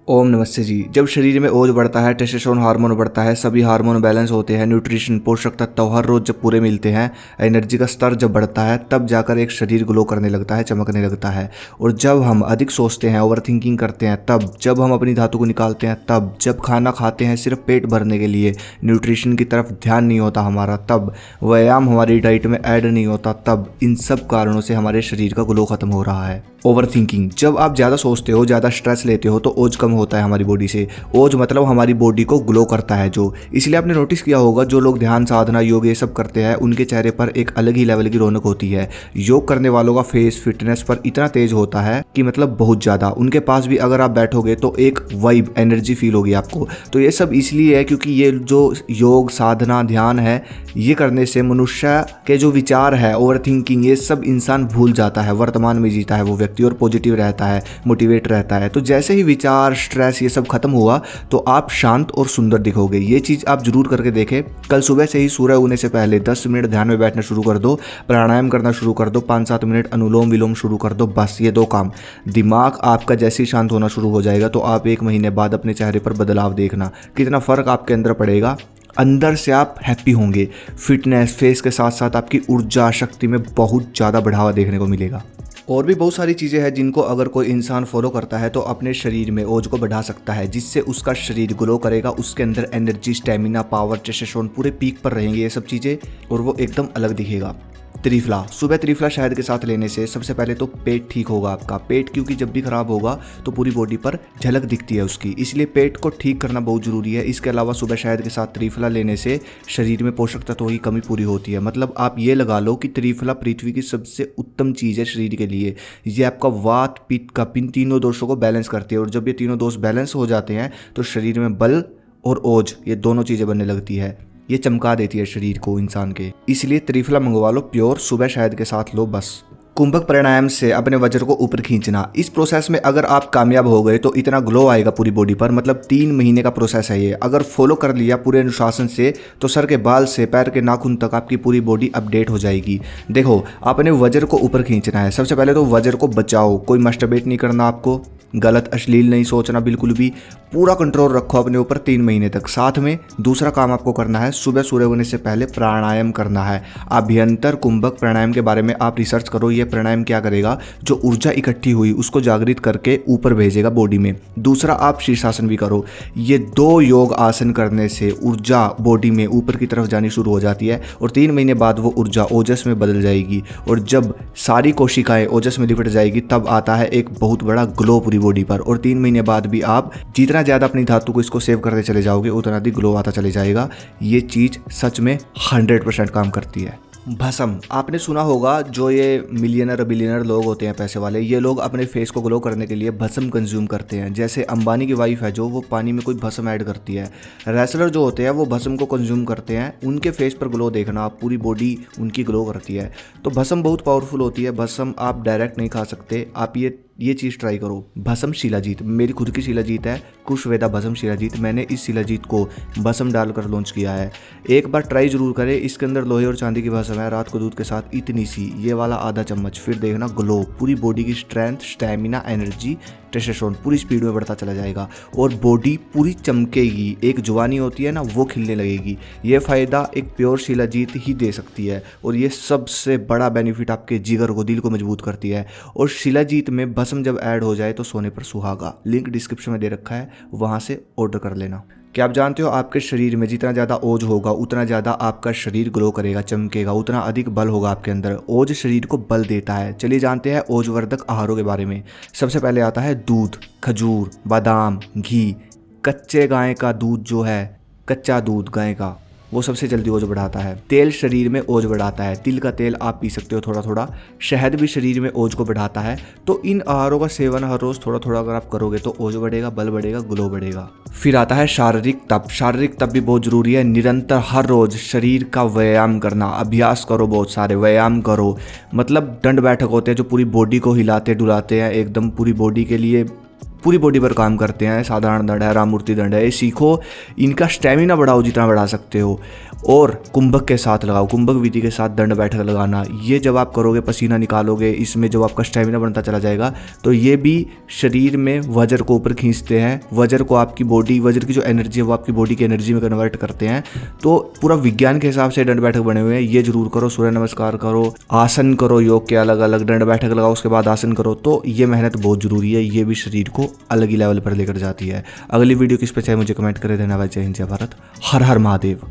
ओम नमस्ते जी। जब शरीर में ओज बढ़ता है, टेस्टोस्टेरोन हार्मोन बढ़ता है, सभी हार्मोन बैलेंस होते हैं, न्यूट्रिशन पोषक तत्व हर रोज जब पूरे मिलते हैं, एनर्जी का स्तर जब बढ़ता है, तब जाकर एक शरीर ग्लो करने लगता है, चमकने लगता है। और जब हम अधिक सोचते हैं, ओवर थिंकिंग करते हैं, तब जब हम अपनी धातु को निकालते हैं, तब जब खाना खाते हैं सिर्फ पेट भरने के लिए, न्यूट्रिशन की तरफ ध्यान नहीं होता हमारा, तब व्यायाम हमारी डाइट में ऐड नहीं होता, तब इन सब कारणों से हमारे शरीर का ग्लो खत्म हो रहा है। ओवर थिंकिंग, जब आप ज़्यादा सोचते हो, ज़्यादा स्ट्रेस लेते हो, तो ओज कम होता है हमारी बॉडी से। ओज मतलब हमारी बॉडी को ग्लो करता है जो, इसलिए आपने नोटिस किया होगा जो लोग ध्यान साधना योग ये सब करते हैं, उनके चेहरे पर एक अलग ही लेवल की रौनक होती है। योग करने वालों का फेस फिटनेस पर इतना तेज होता है कि मतलब बहुत ज़्यादा, उनके पास भी अगर आप बैठोगे तो एक वाइब एनर्जी फील होगी आपको। तो ये सब इसलिए है क्योंकि ये जो योग साधना ध्यान है, ये करने से मनुष्य के जो विचार है, ओवर थिंकिंग, ये सब इंसान भूल जाता है, वर्तमान में जीता है वो व्यक्ति और पॉजिटिव रहता है, मोटिवेट रहता है। तो जैसे ही विचार स्ट्रेस ये सब खत्म हुआ तो आप शांत और सुंदर दिखोगे। ये चीज़ आप जरूर करके देखें। कल सुबह से ही सूर्य उगने से पहले 10 मिनट ध्यान में बैठना शुरू कर दो, प्राणायाम करना शुरू कर दो, 5-7 मिनट अनुलोम विलोम शुरू कर दो। बस ये 2 काम, दिमाग आपका जैसे ही शांत होना शुरू हो जाएगा तो आप 1 महीने बाद अपने चेहरे पर बदलाव देखना, कितना फ़र्क आपके अंदर पड़ेगा। अंदर से आप हैप्पी होंगे। फिटनेस फेस के साथ साथ आपकी ऊर्जा शक्ति में बहुत ज़्यादा बढ़ावा देखने को मिलेगा। और भी बहुत सारी चीज़ें हैं जिनको अगर कोई इंसान फॉलो करता है तो अपने शरीर में ओज को बढ़ा सकता है, जिससे उसका शरीर ग्लो करेगा, उसके अंदर एनर्जी, स्टेमिना, पावर, टेस्टोस्टेरोन पूरे पीक पर रहेंगे ये सब चीज़ें, और वो एकदम अलग दिखेगा। त्रिफला, सुबह त्रिफला शहद के साथ लेने से सबसे पहले तो पेट ठीक होगा आपका। पेट क्योंकि जब भी खराब होगा तो पूरी बॉडी पर झलक दिखती है उसकी, इसलिए पेट को ठीक करना बहुत ज़रूरी है। इसके अलावा सुबह शहद के साथ त्रिफला लेने से शरीर में पोषक तत्वों की कमी पूरी होती है। मतलब आप ये लगा लो कि त्रिफला पृथ्वी की सबसे उत्तम चीज़ है शरीर के लिए। ये आपका वात पित्त कफ इन तीनों दोषों को बैलेंस करती है, और जब ये तीनों दोष बैलेंस हो जाते हैं तो शरीर में बल और ओज, ये दोनों चीज़ें बनने लगती है। ये चमका देती है शरीर को इंसान के, इसलिए त्रिफला मंगवा लो प्योर, सुबह शहद के साथ लो बस। कुंभक प्राणायाम से अपने वज्र को ऊपर खींचना, इस प्रोसेस में अगर आप कामयाब हो गए तो इतना ग्लो आएगा पूरी बॉडी पर। मतलब 3 महीने का प्रोसेस है ये, अगर फॉलो कर लिया पूरे अनुशासन से तो सर के बाल से पैर के नाखून तक आपकी पूरी बॉडी अपडेट हो जाएगी। देखो, आपने वज्र को ऊपर खींचना है। सबसे पहले तो वज्र को बचाओ, कोई मस्टरबेट नहीं करना आपको, गलत अश्लील नहीं सोचना बिल्कुल भी, पूरा कंट्रोल रखो अपने ऊपर 3 महीने तक। साथ में दूसरा काम आपको करना है, सुबह सूर्य उगने से पहले प्राणायाम करना है। अभ्यंतर कुंभक प्राणायाम के बारे में आप रिसर्च करो। ये प्राणायाम क्या करेगा, जो ऊर्जा इकट्ठी हुई उसको जागृत करके ऊपर भेजेगा बॉडी में। दूसरा, आप शीर्षासन भी करो। ये 2 योग आसन करने से ऊर्जा बॉडी में ऊपर की तरफ जानी शुरू हो जाती है, और 3 महीने बाद वो ऊर्जा ओजस में बदल जाएगी। और जब सारी कोशिकाएं ओजस में लिपट जाएगी तब आता है एक बहुत बड़ा ग्लो पूरी बॉडी पर। और 3 महीने बाद भी आप जितना ज़्यादा अपनी धातु को इसको सेव करते चले जाओगे उतना अधिक ग्लो आता चले जाएगा। ये चीज़ सच में 100% काम करती है। भस्म, आपने सुना होगा, जो ये मिलियनर बिलियनर लोग होते हैं पैसे वाले, ये लोग अपने फेस को ग्लो करने के लिए भस्म कंज्यूम करते हैं। जैसे अंबानी की वाइफ है जो, वो पानी में कोई भस्म ऐड करती है। रेसलर जो होते हैं वो भस्म को कंज्यूम करते हैं, उनके फेस पर ग्लो देखना, आप पूरी बॉडी उनकी ग्लो करती है। तो भस्म बहुत पावरफुल होती है। भस्म आप डायरेक्ट नहीं खा सकते, आप ये चीज़ ट्राई करो। भस्म शिलाजीत, मेरी खुद की शिलाजीत है, कुशवेदा भस्म शिलाजीत। मैंने इस शिलाजीत को भस्म डालकर लॉन्च किया है, एक बार ट्राई जरूर करें। इसके अंदर लोहे और चांदी की भस्म है, रात को दूध के साथ इतनी सी, ये वाला आधा चम्मच, फिर देखना ग्लो, पूरी बॉडी की स्ट्रेंथ, स्टेमिना, एनर्जी, टेस्टोस्टेरोन पूरी स्पीड में बढ़ता चला जाएगा और बॉडी पूरी चमकेगी। एक जवानी होती है ना, वो खिलने लगेगी। ये फ़ायदा एक प्योर शिलाजीत ही दे सकती है, और ये सबसे बड़ा बेनिफिट आपके जिगर को, दिल को मजबूत करती है। और शिलाजीत में भस्म जब ऐड हो जाए तो सोने पर सुहागा, लिंक डिस्क्रिप्शन में दे रखा है, वहाँ से ऑर्डर कर लेना। क्या आप जानते हो, आपके शरीर में जितना ज़्यादा ओज होगा उतना ज़्यादा आपका शरीर ग्लो करेगा, चमकेगा, उतना अधिक बल होगा आपके अंदर। ओज शरीर को बल देता है। चलिए जानते हैं ओजवर्धक आहारों के बारे में। सबसे पहले आता है दूध, खजूर, बादाम, घी। कच्चे गाय का दूध जो है, कच्चा दूध गाय का, वो सबसे जल्दी ओज बढ़ाता है। तेल शरीर में ओज बढ़ाता है, तिल का तेल आप पी सकते हो थोड़ा थोड़ा। शहद भी शरीर में ओज को बढ़ाता है। तो इन आहारों का सेवन हर रोज़ थोड़ा थोड़ा अगर आप करोगे तो ओज बढ़ेगा, बल बढ़ेगा, ग्लो बढ़ेगा। फिर आता है शारीरिक तप। शारीरिक तप भी बहुत ज़रूरी है। निरंतर हर रोज़ शरीर का व्यायाम करना, अभ्यास करो, बहुत सारे व्यायाम करो। मतलब दंड बैठक होते हैं जो पूरी बॉडी को हिलाते डुलाते हैं, एकदम पूरी बॉडी के लिए पूरी बॉडी पर काम करते हैं। साधारण दंड है, राममूर्ति दंड है, ये सीखो। इनका स्टेमिना बढ़ाओ जितना बढ़ा सकते हो। और कुंभक के साथ लगाओ, कुंभक विधि के साथ दंड बैठक लगाना। ये जब आप करोगे, पसीना निकालोगे, इसमें जब आपका स्टेमिना बनता चला जाएगा तो ये भी शरीर में वज्र को ऊपर खींचते हैं। वज्र को आपकी बॉडी, वज्र की जो एनर्जी है वो आपकी बॉडी की एनर्जी में कन्वर्ट करते हैं। तो पूरा विज्ञान के हिसाब से दंड बैठक बने हुए हैं। ये जरूर करो, सूर्य नमस्कार करो, आसन करो, योग के अलग अलग, दंड बैठक लगाओ, उसके बाद आसन करो। तो ये मेहनत बहुत जरूरी है, ये भी शरीर को अलग ही लेवल पर लेकर जाती है। अगली वीडियो किस पे चाहे मुझे कमेंट करे देना भाई। जय हिंद, जय भारत, हर हर महादेव।